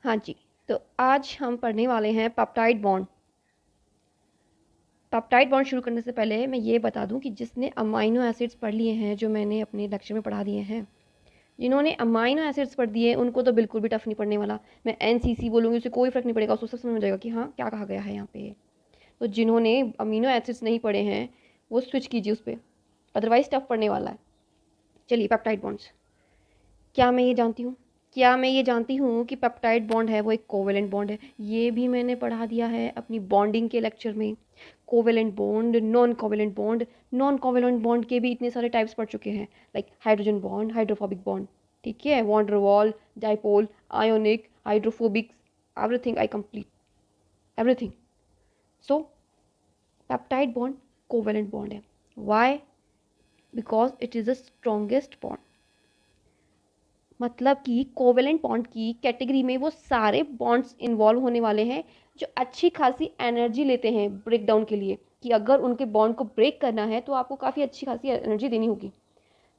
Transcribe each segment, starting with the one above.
हाँ जी, तो आज हम पढ़ने वाले हैं पेप्टाइड बॉन्ड। पेप्टाइड बॉन्ड शुरू करने से पहले मैं ये बता दूं कि जिसने अमाइनो एसिड्स पढ़ लिए हैं, जो मैंने अपने लेक्चर में पढ़ा दिए हैं, जिन्होंने अमाइनो एसिड्स पढ़ दिए उनको तो बिल्कुल भी टफ नहीं पड़ने वाला। मैं एनसीसी बोलूँगी, उससे कोई फ़र्क नहीं पड़ेगा, उसको सब समझ में जाएगा कि हाँ क्या कहा गया है यहाँ पे। तो जिन्होंने अमीनो एसिड्स नहीं पढ़े हैं वो स्विच कीजिए उस पर, अदरवाइज टफ पड़ने वाला है। चलिए, पेप्टाइड बॉन्ड्स क्या मैं ये जानती हूँ कि पेप्टाइड बॉन्ड है वो एक कोवेलेंट बॉन्ड है। ये भी मैंने पढ़ा दिया है अपनी बॉन्डिंग के लेक्चर में। Covalent bond, non covalent bond के भी इतने सारे टाइप्स पढ़ चुके हैं, like hydrogen bond, hydrophobic bond, ठीक है, van Waals, dipole, ionic, hydrophobic, everything I complete, everything. So peptide bond covalent bond है। Why? Because it is the strongest bond. मतलब कि कोवेलेंट बॉन्ड की कैटेगरी में वो सारे बॉन्ड्स इन्वॉल्व होने वाले हैं जो अच्छी खासी एनर्जी लेते हैं ब्रेक डाउन के लिए, कि अगर उनके बॉन्ड को ब्रेक करना है तो आपको काफ़ी अच्छी खासी एनर्जी देनी होगी।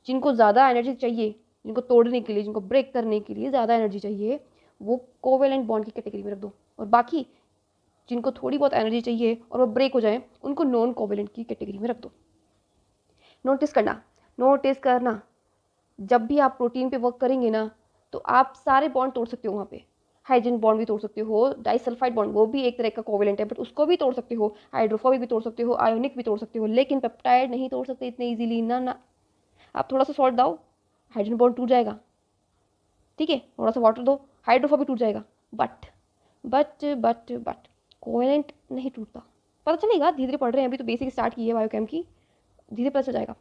जिनको ज़्यादा एनर्जी चाहिए, जिनको तोड़ने के लिए, जिनको ब्रेक करने के लिए ज़्यादा एनर्जी चाहिए, वो कोवेलेंट बॉन्ड की कैटेगरी में रख दो। और बाकी जिनको थोड़ी बहुत एनर्जी चाहिए और वो ब्रेक हो जाए, उनको नॉन कोवेलेंट की कैटेगरी में रख दो। नोटिस करना, जब भी आप प्रोटीन पे वर्क करेंगे ना, तो आप सारे बॉन्ड तोड़ सकते हो वहाँ पे। हाइड्रोजन बॉन्ड भी तोड़ सकते हो, डाइसल्फाइड बॉन्ड वो भी एक तरह का कोवेलेंट है, बट उसको भी तोड़ सकते हो, हाइड्रोफोबिक भी तोड़ सकते हो, आयोनिक भी तोड़ सकते हो, लेकिन पेप्टाइड नहीं तोड़ सकते इतने इजीली ना ना। आप थोड़ा सा सॉल्ट दाओ, हाइड्रोजन बॉन्ड टूट जाएगा, ठीक है, थोड़ा सा वाटर दो, हाइड्रोफोबिक टूट जाएगा, बट कोवेलेंट नहीं टूटता। पता चलेगा, धीरे धीरे पढ़ रहे हैं, अभी तो बेसिक स्टार्ट की है बायोकेम की, धीरे पता चल जाएगा।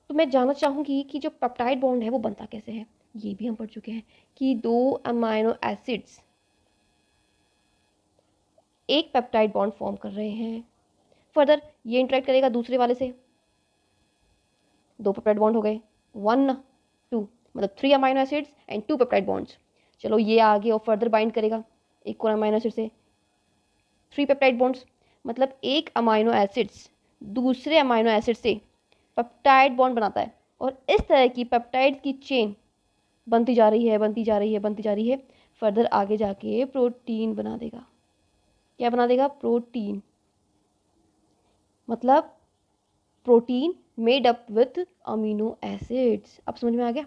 तो मैं जानना चाहूँगी कि जो पेप्टाइड बॉन्ड है वो बनता कैसे है। ये भी हम पढ़ चुके हैं कि दो अमाइनो एसिड्स एक पेप्टाइड बॉन्ड फॉर्म कर रहे हैं। फर्दर ये इंटरेक्ट करेगा दूसरे वाले से, दो पेप्टाइड बॉन्ड हो गए, 1 2, मतलब 3 amino acids and 2 peptide bonds. चलो ये आगे और फर्दर बाइंड करेगा एक और अमाइनो एसिड से, 3 पेप्टाइड बॉन्ड्स, मतलब एक अमाइनो एसिड्स दूसरे अमाइनो एसिड से पेप्टाइड बॉन्ड बनाता है। और इस तरह की पेप्टाइड की चेन बनती जा रही है, बनती जा रही है, बनती जा रही है, फर्दर आगे जाके प्रोटीन बना देगा। क्या बना देगा? प्रोटीन। मतलब protein made up with amino acids. अब समझ में आ गया?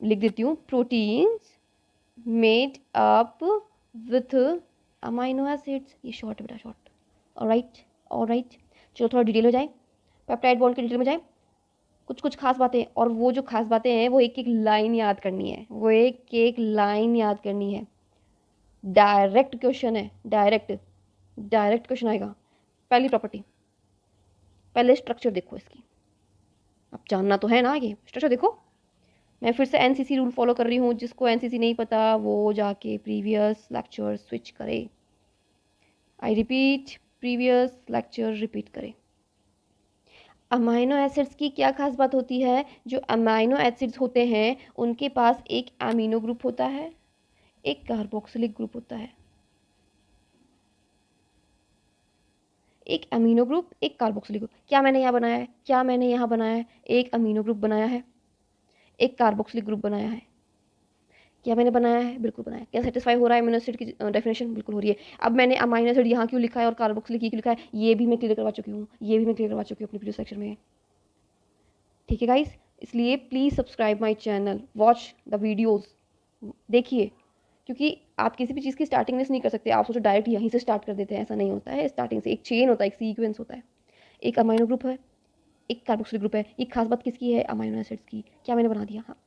लिख देती हूँ, proteins made up with amino acids. ये शॉर्ट है बेटा, शॉर्ट। Alright, alright. चलो थोड़ा डिटेल हो जाए, पेप्टाइड बॉन्ड की डिटेल में जाए, कुछ कुछ खास बातें। और वो जो खास बातें हैं वो एक एक लाइन याद करनी है, वो एक एक लाइन याद करनी है। डायरेक्ट क्वेश्चन है, डायरेक्ट डायरेक्ट क्वेश्चन आएगा। पहली प्रॉपर्टी, पहले स्ट्रक्चर देखो इसकी। अब जानना तो है ना, ये स्ट्रक्चर देखो। मैं फिर से एनसीसी रूल फॉलो कर रही हूँ, जिसको एनसीसी नहीं पता वो जाके प्रीवियस लेक्चर स्विच करे। I repeat, previous lecture repeat करे। अमाइनो एसिड्स की क्या खास बात होती है? जो अमाइनो एसिड्स होते हैं उनके पास एक अमीनो ग्रुप होता है, एक कार्बोक्सिलिक ग्रुप होता है। एक अमीनो ग्रुप, एक कार्बोक्सिलिक ग्रुप। क्या मैंने यहाँ बनाया है? क्या मैंने यहाँ बनाया है? एक अमीनो ग्रुप बनाया है, एक कार्बोक्सिलिक ग्रुप बनाया है। क्या मैंने बनाया है? बिल्कुल बनाया है। क्या सेटिस्फाई हो रहा है अमीनो एसिड की डेफिनेशन? बिल्कुल हो रही है। अब मैंने अमीनो एसिड यहाँ क्यों लिखा है और कार्बोक्सिलिक क्यों लिखा है, ये भी मैं क्लियर करवा चुकी हूँ, ये भी मैं क्लियर करवा चुकी हूँ अपने प्रीवियस सेक्शन में, ठीक है गाइस। इसलिए please subscribe my channel, watch the videos, देखिए, क्योंकि आप किसी भी चीज़ की स्टार्टिंग में से नहीं कर सकते। आप सोचो डायरेक्ट यहीं से स्टार्ट कर देते हैं, ऐसा नहीं होता है। स्टार्टिंग से एक चेन होता है, एक सीक्वेंस होता है। एक अमाइनो ग्रुप है, एक कार्बोक्सिलिक ग्रुप है। ये खास बात किसकी है? अमाइनो एसिड्स की। क्या मैंने बना दिया? हाँ,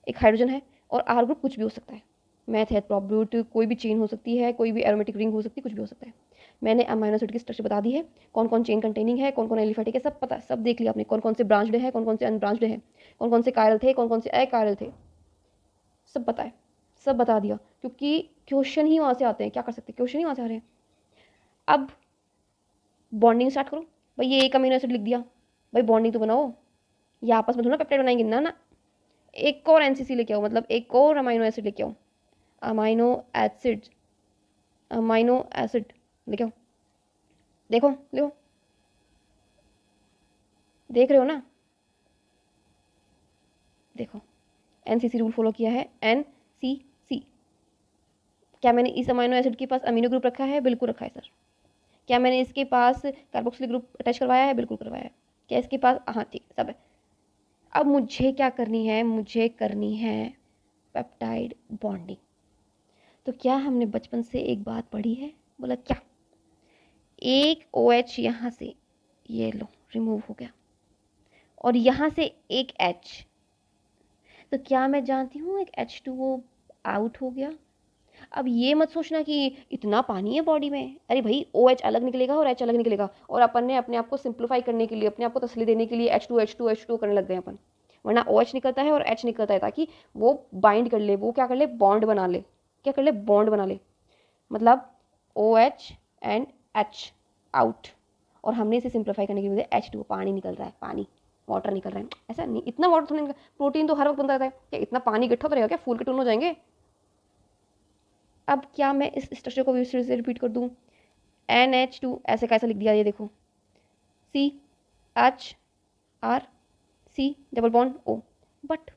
एक हाइड्रोजन है और आर ग्रुप कुछ भी हो सकता है। मैथ है, प्रॉब्यूट, कोई भी चेन हो सकती है, कोई भी एरोमेटिक रिंग हो सकती है, कुछ भी हो सकता है। मैंने अमाइनो एसिड की स्ट्रक्चर बता दी है, कौन कौन चेन कंटेनिंग है, कौन कौन एलिफेटिक है, सब पता है, सब देख लिया आपने। कौन कौन से ब्रांच्ड है, कौन कौन से अनब्रांच्ड है, कौन कौन से कायरल थे, कौन कौन से अकायरल थे, सब पता है, सब बता दिया। क्योंकि क्वेश्चन ही वहाँ से आते हैं, क्या कर सकते हैं, क्वेश्चन ही वहाँ से आ रहे हैं। अब बॉन्डिंग स्टार्ट करो। भाई ये एक अमीनो एसिड लिख दिया, भाई बॉन्डिंग तो बनाओ। ये आपस में थोड़ा पेप्टाइड बनाएंगे ना ना। एक और एनसीसी लेके आओ, मतलब एक और अमाइनो एसिड लेके आओ, अमाइनो एसिड, अमाइनो एसिड लेके आओ। देखो देखो, देख रहे हो ना? देखो, एनसीसी रूल फॉलो किया है, एनसीसी। क्या मैंने इस अमीनो एसिड के पास अमीनो ग्रुप रखा है? बिल्कुल रखा है सर। क्या मैंने इसके पास कार्बोक्सिलिक ग्रुप अटैच करवाया है? बिल्कुल करवाया है। क्या इसके पास, हाँ ठीक, सब है। अब मुझे क्या करनी है? मुझे करनी है पेप्टाइड बॉन्डिंग। तो क्या हमने बचपन से एक बात पढ़ी है? बोला क्या? एक OH यहाँ से, ये लो, रिमूव हो गया, और यहाँ से एक H, तो क्या मैं जानती हूँ एक H2O आउट हो गया। अब ये मत सोचना कि इतना पानी है बॉडी में, अरे भाई OH अलग निकलेगा और H अलग निकलेगा, और अपन ने अपने आप को सिंप्लीफाई करने के लिए, अपने आप को तसल्ली देने के लिए H2 करने लग गए अपन। वरना OH निकलता है और H निकलता है ताकि वो बाइंड कर ले, वो क्या कर ले, बॉन्ड बना ले। क्या कर ले? बॉन्ड बना ले। मतलब OH एंड H आउट, और हमने इसे सिंप्लीफाई करने की वजह H2, पानी निकल रहा है, पानी, वाटर निकल रहा है। ऐसा नहीं, इतना वाटर थोड़ी निकल, प्रोटीन तो हर वक्त बनता रहता है, क्या इतना पानी इकट्ठा तो रहेगा क्या? फूल के टून हो जाएंगे। अब क्या मैं इस स्ट्रक्चर को फिर से रिपीट कर दूँ? NH2 ऐसे कैसे लिख दिया, ये देखो, CHR, double bond O, but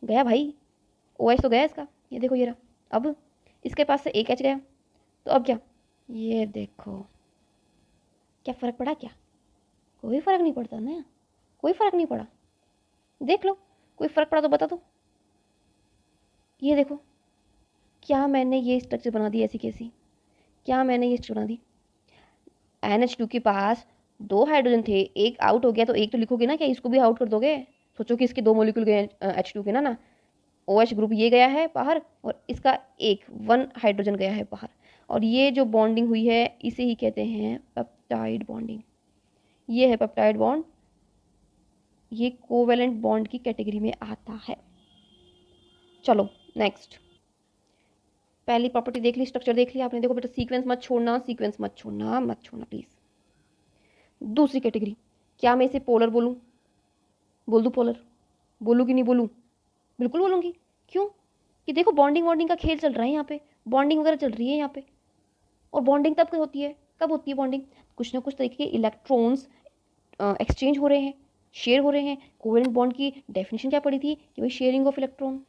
गया भाई, OH तो गया इसका, ये देखो ये रहा। अब इसके पास से एक H गया, तो अब क्या? ये देखो, क्या फ़र्क पड़ा क्या? कोई फ़र्क नहीं पड़ता ना, कोई फ़र्क नहीं पड़ा। देख लो, कोई फ़र्क पड़ा तो बता दो। ये देखो, क्या मैंने ये स्ट्रक्चर बना दी ऐसी कैसी? क्या मैंने ये स्ट्रक्चर बना दी? NH2 के पास 2 हाइड्रोजन थे, एक आउट हो गया, तो एक तो लिखोगे ना, क्या इसको भी आउट कर दोगे? सोचो कि इसके 2 मॉलिक्यूल गए H2 के ना, OH ग्रुप ये गया है बाहर, और इसका 1 हाइड्रोजन गया है बाहर, और ये जो बॉन्डिंग हुई है इसे ही कहते हैं पेप्टाइड बॉन्डिंग। ये है पेप्टाइड बॉन्ड, ये कोवेलेंट बॉन्ड की कैटेगरी में आता है। चलो नेक्स्ट, पहली प्रॉपर्टी देख ली, स्ट्रक्चर देख लिया आपने। देखो बेटा, सीक्वेंस मत छोड़ना, सीक्वेंस मत छोड़ना, मत छोड़ना प्लीज़। दूसरी कैटेगरी, क्या मैं इसे पोलर बोलूँ? बोल दूँ पोलर? बोलूँ कि नहीं बोलूँ? बिल्कुल बोलूँगी। क्यों? कि देखो बॉन्डिंग वॉन्डिंग का खेल चल रहा है यहाँ पे, बॉन्डिंग वगैरह चल रही है यहाँ पे, और बॉन्डिंग तब होती है, कब होती है बॉन्डिंग? कुछ ना कुछ तरीके के इलेक्ट्रॉन्स एक्सचेंज हो रहे हैं, शेयर हो रहे हैं। कोवेलेंट बॉन्ड की डेफिनेशन क्या पड़ी थी? कि भाई sharing of electron,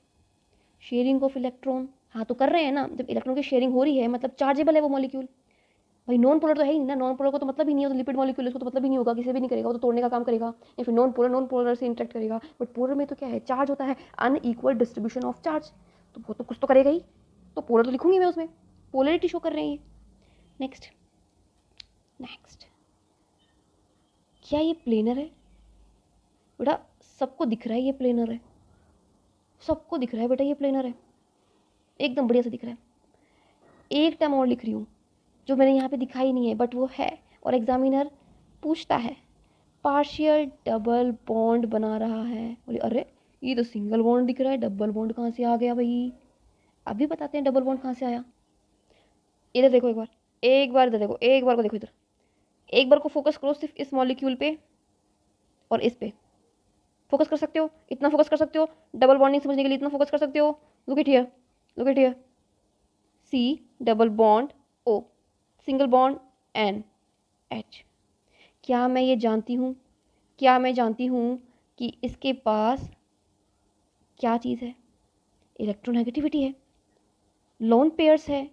sharing of electron, हाँ तो कर रहे हैं ना, जब इलेक्ट्रॉन की शेयरिंग हो रही है मतलब चार्जेबल है वो मॉलिक्यूल। भाई नॉन पोलर तो है ही नहीं ना, नॉन पोलर को तो मतलब ही नहीं है, तो लिपिड मॉलिक्यूल, इसको तो मतलब ही नहीं होगा, किसी भी नहीं करेगा, वो तो तोड़ने का काम करेगा, या फिर नॉन पोलर से इंटरेक्ट करेगा। बट पोलर में तो क्या है, चार्ज होता है, अनइक्वल डिस्ट्रीब्यूशन ऑफ चार्ज, तो वो तो कुछ तो करेगा ही, तो पोलर तो लिखूंगी मैं उसमें, पोलरिटी शो कर रहे हैं ये। नेक्स्ट नेक्स्ट, क्या ये प्लेनर है? बेटा सबको दिख रहा है ये प्लेनर है, सबको दिख रहा है बेटा ये प्लेनर है, एकदम बढ़िया से दिख रहा है। एक टर्म और लिख रही हूँ जो मैंने यहाँ पे दिखाई नहीं है, बट वो है, और एग्जामिनर पूछता है, पार्शियल डबल बॉन्ड बना रहा है। बोले अरे ये तो सिंगल बॉन्ड दिख रहा है, डबल बॉन्ड कहाँ से आ गया भाई? अभी बताते हैं डबल बॉन्ड कहाँ से आया। इधर देखो, एक बार इधर देखो, एक बार को देखो इधर, एक बार को फोकस करो सिर्फ इस मॉलिक्यूल पे और इस पे, फोकस कर सकते हो, इतना फोकस कर सकते हो, डबल बॉन्डिंग समझने के लिए इतना फोकस कर सकते हो। Look it here, look it here, C double bond O, single bond N H। क्या मैं ये जानती हूँ, क्या मैं जानती हूँ कि इसके पास क्या चीज़ है? इलेक्ट्रोनेगेटिविटी है, लोन पेयर्स है।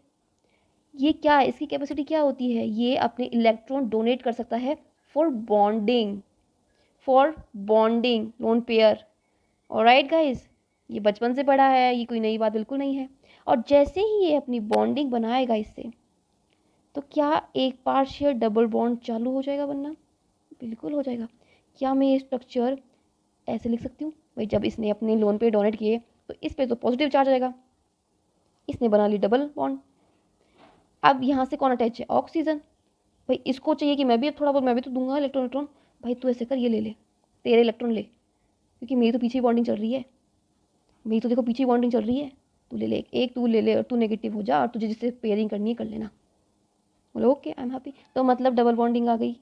ये क्या है, इसकी कैपेसिटी क्या होती है? ये अपने इलेक्ट्रॉन डोनेट कर सकता है for bonding, for bonding, lone pair. Alright guys, ये बचपन से पढ़ा है, ये कोई नई बात बिल्कुल नहीं है। और जैसे ही ये अपनी बॉन्डिंग बनाएगा इससे, तो क्या एक पार्शियल डबल बॉन्ड चालू हो जाएगा बनना? बिल्कुल हो जाएगा। क्या मैं ये स्ट्रक्चर ऐसे लिख सकती हूँ? भाई जब इसने अपने लोन पे डोनेट किए तो इस पे तो पॉजिटिव चार्ज आएगा, इसने बना ली डबल बॉन्ड। अब यहाँ से कौन अटैच है? ऑक्सीजन। भाई इसको चाहिए कि मैं भी थोड़ा बहुत, मैं भी तो दूंगा इलेक्ट्रॉन। भाई तू ऐसे कर, ये ले ले, तेरे इलेक्ट्रॉन ले, क्योंकि मेरी तो पीछे बॉन्डिंग चल रही है, मेरी तो देखो पीछे बॉन्डिंग चल रही है। तू ले ले, एक तू ले ले, और तू नेगेटिव हो जा, और तुझे जिससे पेयरिंग करनी है कर लेना। बोलो ओके, आई एम हैप्पी। तो मतलब डबल बॉन्डिंग आ गई।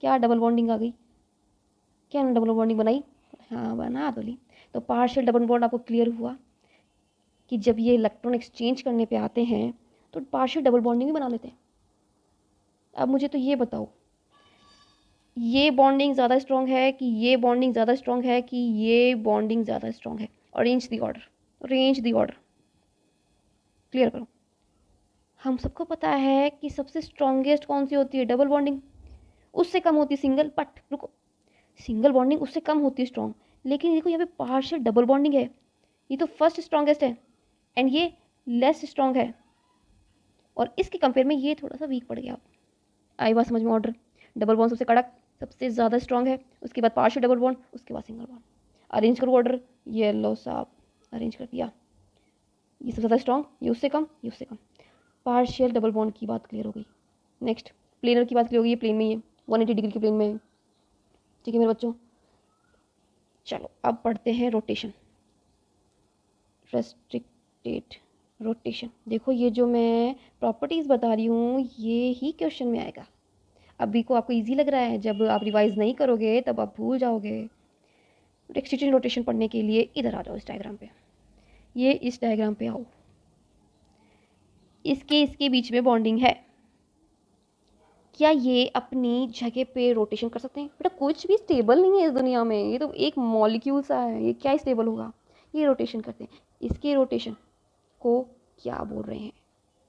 क्या डबल बॉन्डिंग आ गई? क्या डबल बॉन्डिंग बनाई? हाँ बना तो ली। तो पार्शियल डबल बॉन्ड आपको क्लियर हुआ कि जब ये इलेक्ट्रॉन एक्सचेंज करने पे आते हैं तो पार्शियल डबल बॉन्डिंग भी बना लेते हैं। अब मुझे तो ये बताओ, ये बॉन्डिंग ज़्यादा स्ट्रॉन्ग है कि ये बॉन्डिंग ज़्यादा स्ट्रॉन्ग है कि ये बॉन्डिंग ज़्यादा स्ट्रॉन्ग है? Arrange the order, arrange the order, clear करो। हम सबको पता है कि सबसे स्ट्रॉन्गेस्ट कौन सी होती है, डबल बॉन्डिंग। उससे कम होती है सिंगल, बट रुको, सिंगल बॉन्डिंग उससे कम होती है स्ट्रॉन्ग, लेकिन देखो यहाँ पे पार्शियल डबल बॉन्डिंग है, ये तो फर्स्ट स्ट्रॉन्गेस्ट है एंड ये लेस स्ट्रॉन्ग है, और इसके कंपेयर में ये थोड़ा सा वीक पड़ गया। आई बात समझ में ऑर्डर? डबल बॉन्ड सबसे कड़क, सबसे ज़्यादा स्ट्रॉन्ग है, उसके बाद पार्शियल डबल बॉन्ड, उसके बाद सिंगल बॉन्ड। अरेंज करो ऑर्डर, ये लो साहब अरेंज कर दिया। ये सबसे ज़्यादा स्ट्रॉन्ग, ये उससे कम, ये उससे कम। पार्शियल डबल बॉन्ड की बात क्लियर हो गई। नेक्स्ट प्लेनर की बात क्लियर हो गई, ये प्लेन में ही है, 180 डिग्री के प्लेन में है। ठीक है मेरे बच्चों, चलो अब पढ़ते हैं रोटेशन, रेस्ट्रिक्टेड रोटेशन। देखो ये जो मैं प्रॉपर्टीज़ बता रही हूँ ये ही क्वेश्चन में आएगा। अभी को आपको इजी लग रहा है, जब आप रिवाइज नहीं करोगे तब आप भूल जाओगे। रेस्ट्रिक्टेड रोटेशन पढ़ने के लिए इधर आ जाओ, इस डायग्राम पे, ये इस डायग्राम पे आओ। इसके बीच में बॉन्डिंग है, क्या ये अपनी जगह पे रोटेशन कर सकते हैं? बेटा कुछ भी स्टेबल नहीं है इस दुनिया में, ये तो एक मॉलिक्यूल सा है, ये क्या स्टेबल होगा? ये रोटेशन करते हैं। इसके रोटेशन को क्या बोल रहे हैं?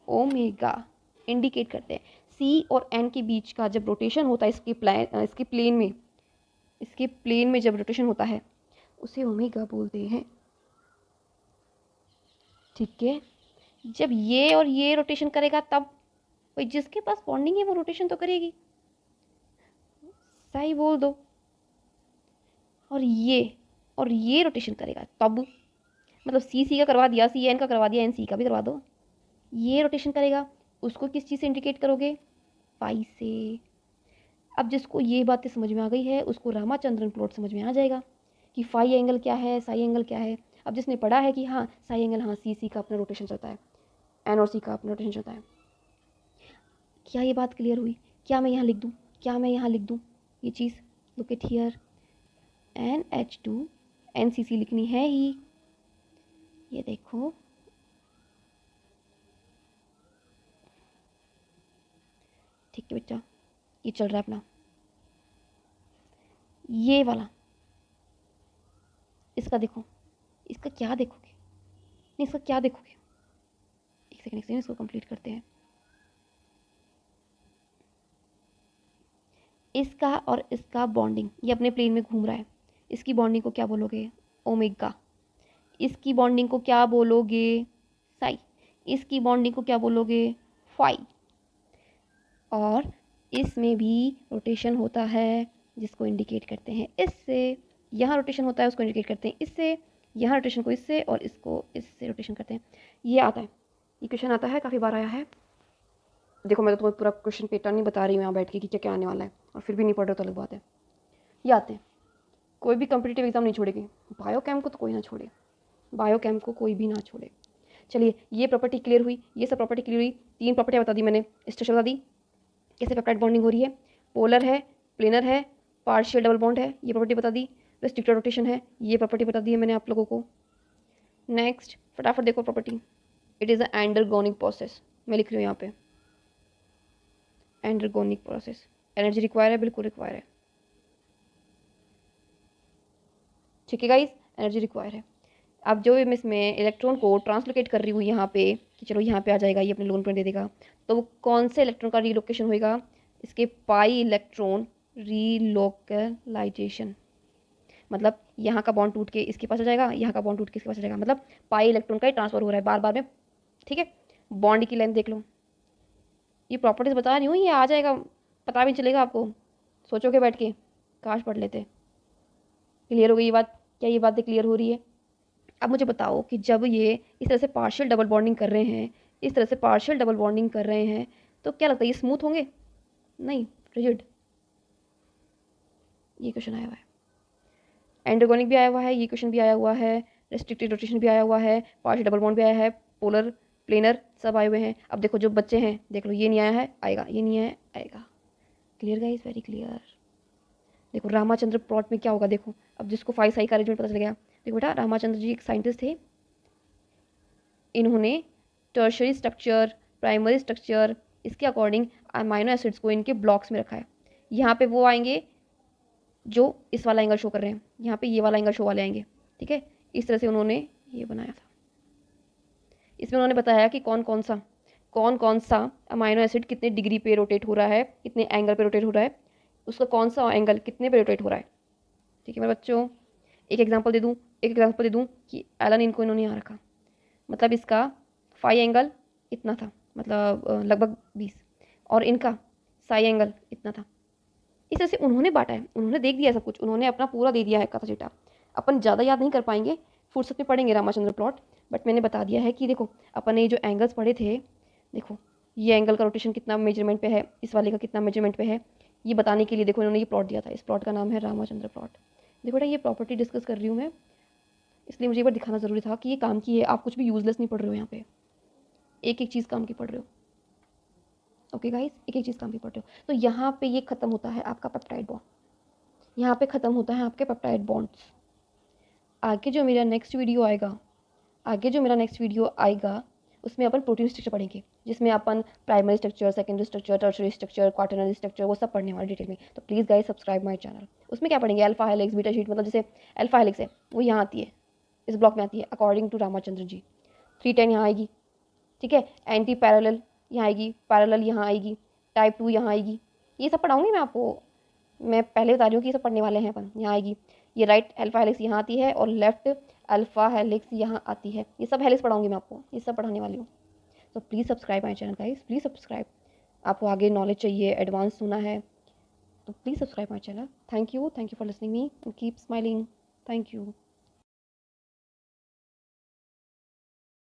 ओमेगा इंडिकेट करते हैं। सी और एन के बीच का जब रोटेशन होता है इसके प्लेन में जब रोटेशन होता है उसे ओमेगा बोलते हैं। ठीक है, जब ये और ये रोटेशन करेगा तब भाई जिसके पास बॉन्डिंग है वो रोटेशन तो करेगी, सही बोल दो। और ये रोटेशन करेगा तब, मतलब सी का करवा दिया, सी एन का करवा दिया, एन सी का भी करवा दो। ये रोटेशन करेगा, उसको किस चीज़ से इंडिकेट करोगे? फाई से। अब जिसको ये बातें समझ में आ गई है उसको रामाचंद्रन प्लॉट समझ में आ जाएगा कि फाई एंगल क्या है, साई एंगल क्या है। अब जिसने पढ़ा है कि हाँ साई एंगल, हाँ सी का अपना रोटेशन चलता है, एन और सी का अपना रोटेशन चलता है। क्या ये बात क्लियर हुई? क्या मैं यहाँ लिख दूँ? ये चीज़ look at here, NH2 NCC लिखनी है ही, ये देखो ठीक है बेटा, ये चल रहा है अपना, ये वाला इसका देखो, इसका क्या देखोगे? नहीं इसका क्या देखोगे? एक सेकंड इसको कंप्लीट करते हैं। इसका और इसका बॉन्डिंग, ये अपने प्लेन में घूम रहा है, इसकी बॉन्डिंग को क्या बोलोगे? ओमेगा। इसकी बॉन्डिंग को क्या बोलोगे? साई। इसकी बॉन्डिंग को क्या बोलोगे? फाई। और इसमें भी रोटेशन होता है जिसको इंडिकेट करते हैं इससे, यहाँ रोटेशन होता है उसको इंडिकेट करते हैं इससे, यहाँ रोटेशन को इससे और इसको इससे रोटेशन करते हैं। ये आता है, ये क्वेश्चन आता है, काफ़ी बार आया है। देखो मैं तो तुम्हें पूरा क्वेश्चन पैटर्न नहीं बता रही हूँ यहाँ बैठ के कि क्या क्या आने वाला है, और फिर भी नहीं पढ़ रहे तो अलग बात है। ये आते हैं, कोई भी कॉम्पिटिटिव एग्जाम नहीं छोड़ेगी, बायोकेम को तो कोई ना छोड़े, बायोकेम को कोई भी ना छोड़े। चलिए ये प्रॉपर्टी क्लियर हुई, ये सब प्रॉपर्टी क्लियर हुई, 3 प्रॉपर्टियाँ बता दी मैंने, स्ट्रक्चर बता दी, कैसे पेप्टाइड बॉन्डिंग हो रही है, पोलर है, प्लेनर है, पार्शियल डबल बॉन्ड है, ये प्रॉपर्टी बता दी, रेस्ट्रिक्टेड रोटेशन है, ये प्रॉपर्टी बता दी है मैंने आप लोगों को। नेक्स्ट फटाफट देखो property, it is a endergonic process, मैं लिख रही हूँ यहाँ पे एंडरगोनिक प्रोसेस। एनर्जी रिक्वायर है, बिल्कुल रिक्वायर है, ठीक है गाइस, एनर्जी रिक्वायर है। अब जो मैं इसमें इलेक्ट्रॉन को ट्रांसलोकेट कर रही हूँ यहाँ पे कि चलो यहाँ पे आ जाएगा, ये अपने लोन पर दे देगा, तो वो कौन से इलेक्ट्रॉन का रीलोकेशन होएगा? इसके पाई इलेक्ट्रॉन रीलोकलाइजेशन, मतलब यहाँ का बॉन्ड टूट के इसके पास आ जाएगा, यहाँ का बॉन्ड टूट के इसके पास आ जाएगा, मतलब पाई इलेक्ट्रॉन का ही ट्रांसफर हो रहा है बार बार में। ठीक है, बॉन्ड की लेंथ देख लो, ये प्रॉपर्टीज बता रही हूँ, ये आ जाएगा, पता भी चलेगा आपको, सोचोगे बैठ के, काश पढ़ लेते। क्लियर हो गई ये बात? क्या ये बातें क्लियर हो रही है? अब मुझे बताओ कि जब ये इस तरह से पार्शियल डबल बॉन्डिंग कर रहे हैं, इस तरह से पार्शियल डबल बॉन्डिंग कर रहे हैं, तो क्या लगता है ये स्मूथ होंगे? नहीं, रिजिड। ये क्वेश्चन आया हुआ है, एंडरगोनिक भी आया हुआ है, ये क्वेश्चन भी आया हुआ है, रेस्ट्रिक्टेड रोटेशन भी आया हुआ है, पार्शियल डबल बॉन्ड भी आया है, पोलर प्लेनर सब आए हुए हैं। अब देखो जो बच्चे हैं देख लो, ये नहीं आया है, आएगा, ये नहीं आया आएगा। Clear guys, very clear. देखो रामाचंद्र प्लॉट में क्या होगा, देखो अब जिसको फाई साई का अरेंजमेंट पता चल गया, देखो बेटा रामाचंद्र जी एक साइंटिस्ट थे, इन्होंने टर्शरी स्ट्रक्चर, प्राइमरी स्ट्रक्चर, इसके अकॉर्डिंग अमाइनो एसिड्स को इनके ब्लॉक्स में रखा है। यहाँ पे वो आएंगे जो इस वाला एंगल शो कर रहे हैं, यहाँ पे ये वाला एंगल शो वाले आएंगे। ठीक है, इस तरह से उन्होंने ये बनाया था। इसमें उन्होंने बताया कि कौन कौन सा कौन कौन सा अमाइनो एसिड कितने डिग्री पे रोटेट हो रहा है, कितने एंगल पे रोटेट हो रहा है, उसका कौन सा एंगल कितने पे रोटेट हो रहा है। ठीक है मेरे बच्चों, एक एग्जाम्पल दे दूँ कि एलानिन को इन्होंने यहाँ रखा, मतलब इसका फाई एंगल इतना था, मतलब लगभग 20, और इनका साई एंगल इतना था। इस तरह से उन्होंने बांटा है, उन्होंने देख दिया सब कुछ, उन्होंने अपना पूरा दे दिया है कथा चिटा। अपन ज़्यादा याद नहीं कर पाएंगे, फुर्सत में पढ़ेंगे रामाचंद्र प्लॉट, बट मैंने बता दिया है कि देखो अपन ने जो एंगल्स पढ़े थे, देखो ये एंगल का रोटेशन कितना मेजरमेंट पे है, इस वाले का कितना मेजरमेंट पे है, ये बताने के लिए देखो इन्होंने ये प्लॉट दिया था। इस प्लॉट का नाम है रामाचंद्र प्लॉट। देखो बेटा ये प्रॉपर्टी डिस्कस कर रही हूँ मैं, इसलिए मुझे एक बार दिखाना ज़रूरी था कि ये काम की है, आप कुछ भी यूजलेस नहीं पढ़ रहे हो यहाँ पे, एक एक चीज़ काम की पढ़ रहे हो। ओके गाइस, एक एक चीज़ काम की पढ़ रहे हो। तो यहाँ पे ये खत्म होता है आपका पेप्टाइड बॉन्ड, यहाँ पे ख़त्म होता है आपके पेप्टाइड बॉन्ड्स। आगे जो मेरा नेक्स्ट वीडियो आएगा उसमें अपन प्रोटीन स्ट्रक्चर पढ़ेंगे, जिसमें अपन primary structure, secondary structure, tertiary structure, quaternary structure वो सब पढ़ने वाले डिटेल में। तो please guys subscribe my channel. उसमें क्या पढ़ेंगे, अल्फा हेलिक्स, बीटा शीट, मतलब जैसे अल्फा हेलिक्स है वो यहाँ आती है, इस ब्लॉक में आती है अकॉर्डिंग टू रामाचंद्र जी। 310 यहाँ आएगी, ठीक है, एंटी पैरेलल यहाँ आएगी, पैरेलल यहाँ आएगी, टाइप 2 यहाँ आएगी, ये सब पढ़ाऊँगी मैं आपको। मैं पहले बता रही हूँ कि ये सब पढ़ने वाले हैं अपन। यहाँ आएगी ये राइट अल्फा हेलिक्स यहाँ आती है, और लेफ्ट अल्फा हेलिक्स यहाँ आती है। ये सब हेलिक्स पढ़ाऊँगी मैं आपको, ये सब पढ़ाने वाली हूँ। तो please subscribe my channel guys, please subscribe. आपको आगे नॉलेज चाहिए, एडवांस सुना है, तो please subscribe my channel. Thank you for listening me, keep smiling. Thank you.